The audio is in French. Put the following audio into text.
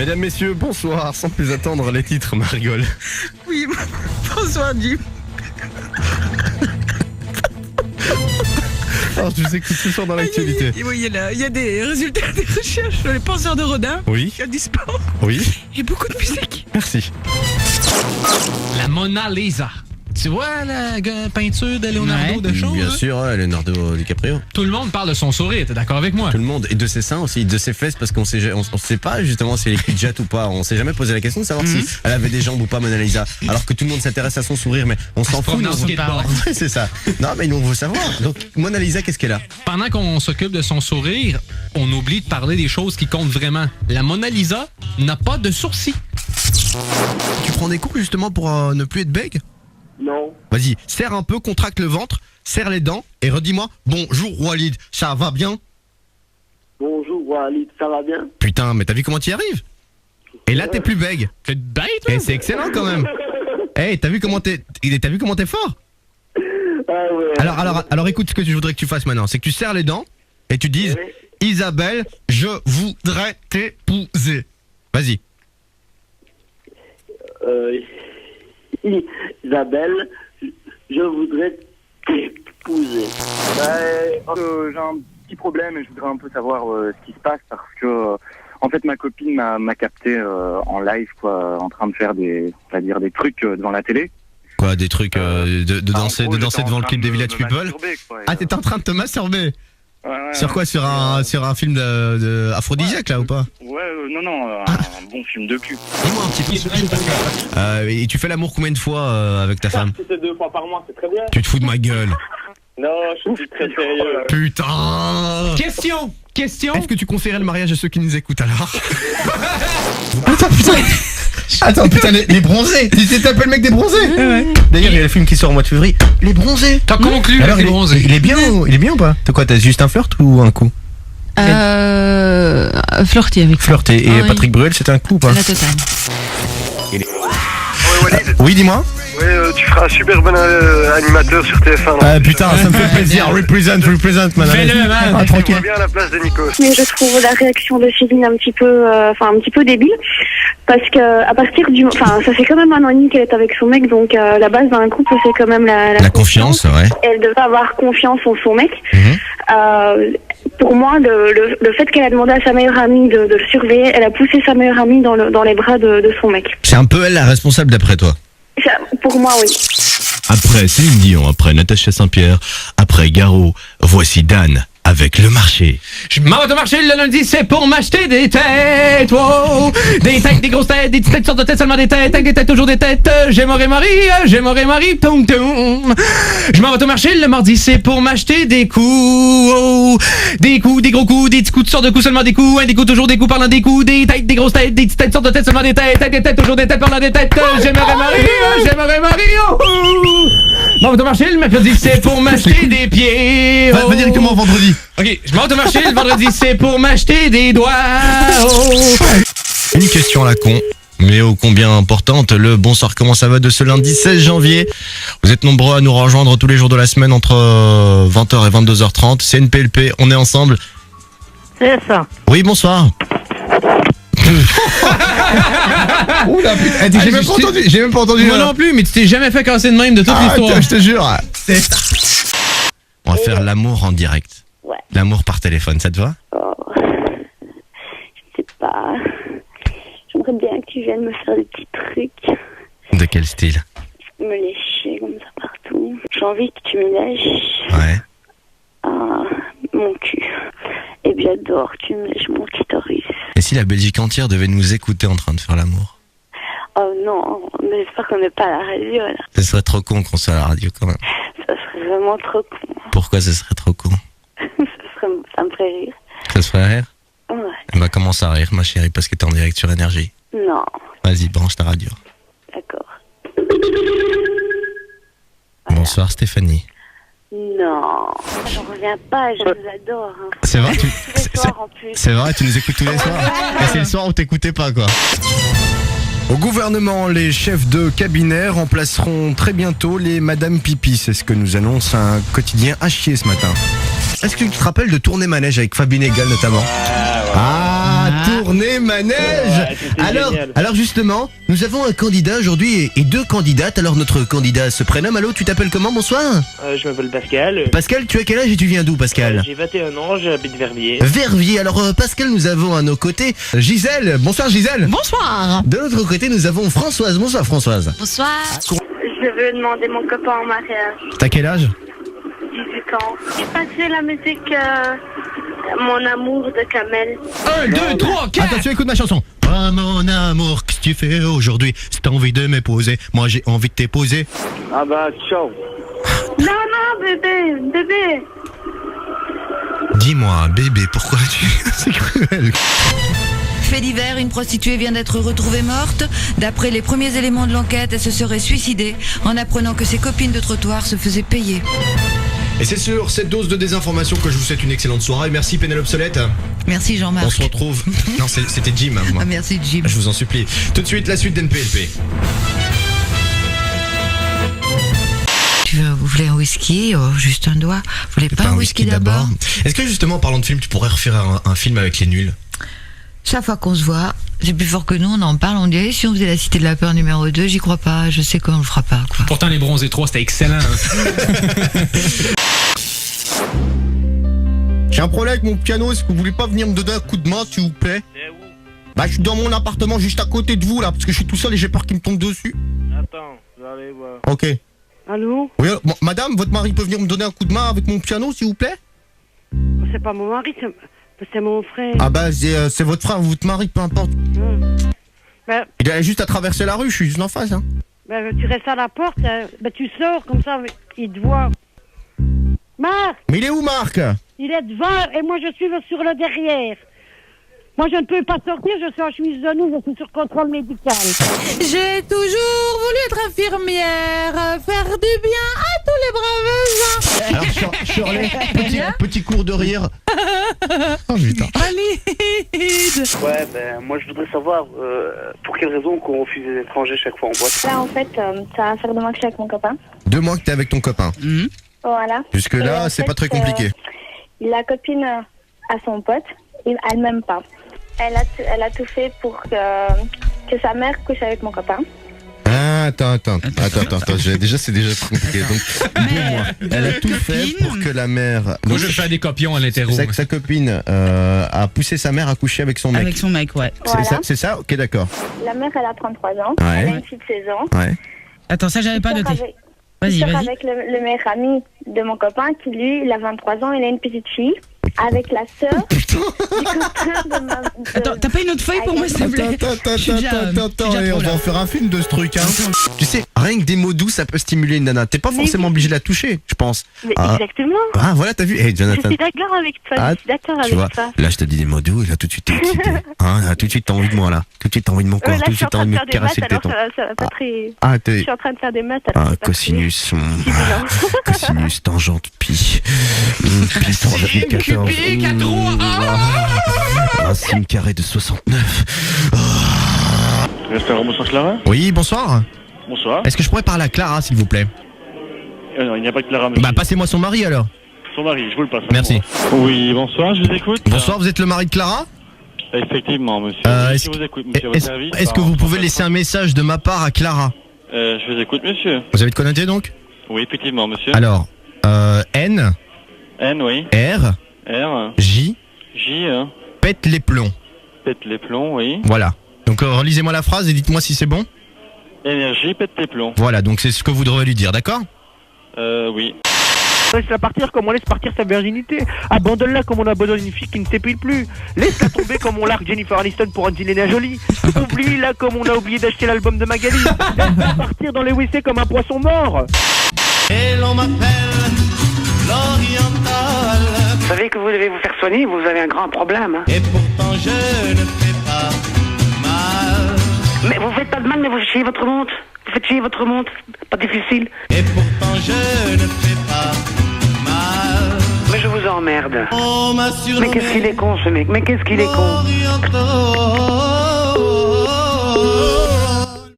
Mesdames, messieurs, bonsoir. Sans plus attendre, les titres, Marigole. Oui, bonsoir Jim. Alors, je vous écoute ce soir dans l'actualité. Oui, il y a des résultats des recherches sur les penseurs de Rodin. Oui. Il y a du sport. Oui. Et beaucoup de musique. Merci. La Mona Lisa. Tu vois la peinture de Leonardo de choses? Bien hein? sûr, ouais, Leonardo DiCaprio. Tout le monde parle de son sourire, t'es d'accord avec moi? Tout le monde. Et de ses seins aussi, de ses fesses, parce qu'on sait pas justement si elle est jet ou pas. On s'est jamais posé la question de savoir si elle avait des jambes ou pas, Mona Lisa. Alors que tout le monde s'intéresse à son sourire, mais on s'en fout. promenait en on veut- skateboard. Ouais, c'est ça. Non, mais nous, on veut savoir. Donc, Mona Lisa, qu'est-ce qu'elle a? Pendant qu'on s'occupe de son sourire, on oublie de parler des choses qui comptent vraiment. La Mona Lisa n'a pas de sourcils. Tu prends des cours justement pour ne plus être bègue? Non. Vas-y, serre un peu, contracte le ventre, serre les dents et redis-moi bonjour Walid, ça va bien? Bonjour Walid, ça va bien? Putain, mais t'as vu comment t'y arrives? Et là t'es plus bègue. T'es bête, Et là? c'est excellent quand même. Hey, t'as vu comment t'es fort? Ah ouais. Alors écoute ce que je voudrais que tu fasses maintenant, c'est que tu serres les dents et tu dises Ouais. Isabelle, je voudrais t'épouser. Vas-y. Isabelle, je voudrais t'épouser. J'ai un petit problème et je voudrais un peu savoir ce qui se passe parce que en fait ma copine m'a capté en live quoi, en train de faire des trucs devant la télé. Quoi, des trucs de danser, En gros, de danser j'étais devant en le clip train des de Village me People? masturber, quoi, et, Ah, t'es en train de te masturber? ouais, Sur quoi? Sur un film de aphrodisiaque là ou pas? Ouais, non, un bon film de cul. Dis-moi un petit peu. Et tu fais l'amour combien de fois avec ta femme? Si c'est 2 fois par mois, c'est très bien. Tu te fous de ma gueule. Non, je suis très sérieux. Putain! Question. Est-ce que tu conseillerais le mariage à ceux qui nous écoutent alors? Attends, putain, les bronzés! Tu t'appelles le mec des bronzés? D'ailleurs, il y a le film qui sort au mois de février. Les bronzés! T'as conclu Alors, avec les bronzés. il est bien ou pas? T'as quoi, t'as juste un flirt ou un coup? Flirter avec Flirter. Et Ah oui. Patrick Bruel, c'était un coup ou pas? la totale. Ouais Walid, Oui, dis-moi. tu feras un super bon animateur sur TF1. Putain, ça me fait plaisir. Represent, madame. Fais-le, man. Ah, tranquille. bien à la place de Nico. Mais je trouve la réaction de Céline un petit peu débile, parce que à partir ça fait quand même 1 an et demi qu'elle est avec son mec, donc la base d'un couple c'est quand même la confiance, ouais. Elle devrait avoir confiance en son mec. Pour moi, le fait qu'elle a demandé à sa meilleure amie de le surveiller, elle a poussé sa meilleure amie dans les bras de son mec. C'est un peu elle la responsable d'après toi. Ça, pour moi, oui. Après Céline Dion, après Natacha Saint-Pierre, après Garou, voici Dan avec Le Marché. Je m'en vais au marché le lundi, c'est pour m'acheter des têtes, wow. Des têtes, des grosses têtes, des petites têtes, sortes de têtes, seulement des têtes, avec des têtes, toujours des têtes. J'aimerais Marie, toum toum. Je m'en vais au marché le mardi, c'est pour m'acheter des coups, oh. Des coups, des gros coups, des petits coups, toutes sortes de coups, seulement des coups, des coups, toujours des coups, parlant des coups, des têtes, des grosses têtes, des petites têtes, sortes de têtes, seulement des têtes, avec des têtes, toujours des têtes, parlant des têtes. J'aimerais Marie, oh. Je m'en vais au marché le mercredi, c'est pour m'acheter des pieds, oh. Va directement vendredi. Ok, je monte au marché le vendredi, c'est pour m'acheter des doigts. Oh. Une question à la con, mais ô combien importante. Le bonsoir, comment ça va de ce lundi 16 janvier? Vous êtes nombreux à nous rejoindre tous les jours de la semaine entre 20h et 22h30. C'est NPLP, on est ensemble. C'est ça. Oui, bonsoir. Oula, putain, j'ai même pas entendu. Moi non plus, mais tu t'es jamais fait casser de même de toute l'histoire. Je te jure. C'est ça. On va faire l'amour en direct. Ouais. L'amour par téléphone, ça te va? Je sais pas. J'aimerais bien que tu viennes me faire des petits trucs. De quel style? Me lécher comme ça partout. J'ai envie que tu me lèches Ouais. mon cul. Et bien j'adore que tu me lèches mon clitoris. Et si la Belgique entière devait nous écouter en train de faire l'amour? Oh non, mais j'espère qu'on n'est pas à la radio là. Ce serait trop con qu'on soit à la radio quand même. Ça serait vraiment trop con. Pourquoi ce serait trop con? Ça me ferait rire. Ça se ferait rire? Ouais. Bah commence à rire ma chérie parce que t'es en direct sur Énergie. Non, Vas-y, branche ta radio. d'accord. Bonsoir Stéphanie. Non, j'en reviens pas, je vous adore. Hein. C'est vrai, Tous les soirs en plus. c'est vrai, tu nous écoutes tous les soirs. Et c'est le soir où t'écoutais pas quoi. Au gouvernement, les chefs de cabinet remplaceront très bientôt les Madame Pipi. C'est ce que nous annonce un quotidien à chier ce matin. Est-ce que tu te rappelles de Tourner Manège avec Fabien Egal notamment? Tourner Manège. Alors justement, nous avons un candidat aujourd'hui et deux candidates. Alors notre candidat se prénomme. Allô, tu t'appelles comment? Bonsoir. Je m'appelle Pascal. Pascal, tu as quel âge et tu viens d'où, Pascal? J'ai 21 ans, j'habite Verviers. Verviers. Alors Pascal, nous avons à nos côtés Gisèle. Bonsoir Gisèle. Bonsoir. De l'autre côté, nous avons Françoise. Bonsoir Françoise. Bonsoir. Je veux demander mon copain en mariage. T'as quel âge? 18 ans. J'ai passé la musique Mon amour de Kamel. 1, 2, 3, 4. Attention, écoute ma chanson. Oh mon amour, qu'est-ce que tu fais aujourd'hui? Si t'as envie de m'épouser, moi j'ai envie de t'épouser. Ah bah, ciao. Non, bébé. Dis-moi, bébé, pourquoi tu... C'est cruel. Fait divers, une prostituée vient d'être retrouvée morte. D'après les premiers éléments de l'enquête, elle se serait suicidée en apprenant que ses copines de trottoir se faisaient payer. Et c'est sur cette dose de désinformation que je vous souhaite une excellente soirée. Merci Pénélope Solette. Merci Jean-Marc. On se retrouve. Non, c'était Jim. Moi. Ah, merci Jim. Je vous en supplie. Tout de suite, la suite d'NPLP. Vous voulez un whisky? Oh, juste un doigt. Vous voulez pas un whisky d'abord? Est-ce que justement, en parlant de film, tu pourrais refaire un film avec les nuls? Chaque fois qu'on se voit, c'est plus fort que nous, on en parle, on dirait si on faisait la Cité de la Peur numéro 2, j'y crois pas, je sais qu'on le fera pas, quoi. Pourtant, les Bronzés 3, c'était excellent. J'ai un problème avec mon piano, est-ce que vous voulez pas venir me donner un coup de main, s'il vous plaît? Bah, je suis dans mon appartement juste à côté de vous, là, parce que je suis tout seul et j'ai peur qu'il me tombe dessus. Attends, je vais aller voir. Ok. Allô? Oui, madame, votre mari peut venir me donner un coup de main avec mon piano, s'il vous plaît? C'est pas mon mari, c'est mon frère. Ah bah, c'est votre frère ou votre mari, peu importe. Bah, Il a juste à traverser la rue, je suis juste en face, hein. bah, tu restes à la porte, tu sors comme ça, il te voit. Marc, Mais il est où, Marc? il est devant et moi je suis sur le derrière. Moi je ne peux pas sortir, je suis en chemise de nous, je suis sur contrôle médical. J'ai toujours voulu être infirmière, faire du bien à tous les braves gens. Alors, Shirley, petit cours de rire. Oh putain. Ouais, ben, moi je voudrais savoir pour quelle raison qu'on refuse les étrangers chaque fois en boîte. Là, en fait, ça va faire 2 mois que je suis avec mon copain. 2 mois que t'es avec ton copain. Voilà. Jusque Et là, en c'est fait, pas très compliqué. La copine a son pote, et elle m'aime pas. Elle a tout fait pour que sa mère couche avec mon copain. Ah, attends. Déjà, c'est déjà très compliqué. Donc, 2 mois. Elle a tout fait pour que la mère. Moi, je fais des copions à l'hétéro. C'est que sa copine a poussé sa mère à coucher avec son mec. Avec son mec, ouais. C'est ça? Ok, d'accord. La mère, elle a 33 ans. Ouais. Elle a une fille de 16 ans. Ouais. Attends, ça j'avais pas noté. Vas-y. Avec le meilleur ami de mon copain qui, lui, il a 23 ans, il a une petite fille. Avec la sœur du copain de ma... Attends, t'as pas une autre feuille pour moi, s'il te plaît? Attends, on va en faire un film de ce truc, hein. Tu sais, rien que des mots doux, ça peut stimuler une nana. T'es pas forcément obligé de la toucher, je pense. Mais exactement. Ah, voilà, t'as vu? Hey, Jonathan. Je suis d'accord avec toi, je suis d'accord tu avec vois, toi. là, je te dis des mots doux, et là, tout de suite, t'es excité. Hein, là, tout de suite, t'as envie de moi, là. Tout de suite, t'as envie de mon corps. Là, Tout je de suis en suite, t'as train envie de de faire me des maths, caresser le alors téton. ça va pas très... Ah, Je suis en train de faire des maths, alors Ah, c'est pas cosinus. très... Cosinus, tangente, pi. Pi 3,14. Cubique à 3. Racine carrée de 69. Restaurant Bonsoir Clara. Oui, bonsoir. Bonsoir. Est-ce que je pourrais parler à Clara, s'il vous plaît? Non, il n'y a pas que Clara, monsieur. Bah, passez-moi son mari, alors. Son mari, je vous le passe. Merci. Oui, bonsoir, je vous écoute. Bonsoir, vous êtes le mari de Clara? Effectivement, monsieur. Est-ce je vous écoute, monsieur, à votre service. est-ce que vous pouvez laisser un message de ma part à Clara? Je vous écoute, monsieur. Vous avez de quoi noter, donc? Oui, effectivement, monsieur. Alors, N, N, oui. R, R, J, J, pète les plombs. pète les plombs, oui. Voilà. Donc, relisez-moi la phrase et dites-moi si c'est bon. Énergie, pète les plombs. Voilà, donc c'est ce que vous devrez lui dire, d'accord? Oui. Laisse-la partir comme on laisse partir sa virginité. Abandonne-la comme on abandonne une fille qui ne s'épile plus. Laisse-la tomber comme on largue Jennifer Aniston pour Angelina Jolie. Oublie-la comme on a oublié d'acheter l'album de Magali. Laisse-la partir dans les WC comme un poisson mort. Et l'on m'appelle l'oriental. Vous savez que vous devez vous faire soigner, vous avez un grand problème. Hein. Et pourtant je ne fais pas mal. Mais vous faites pas de mal, mais vous chiez votre montre. Vous faites chier votre montre. Pas difficile. Et pourtant je ne fais pas mal. Mais je vous emmerde. On m'a surnommé Mais qu'est-ce qu'il est con ce mec. Mais qu'est-ce qu'il est con. Oriental.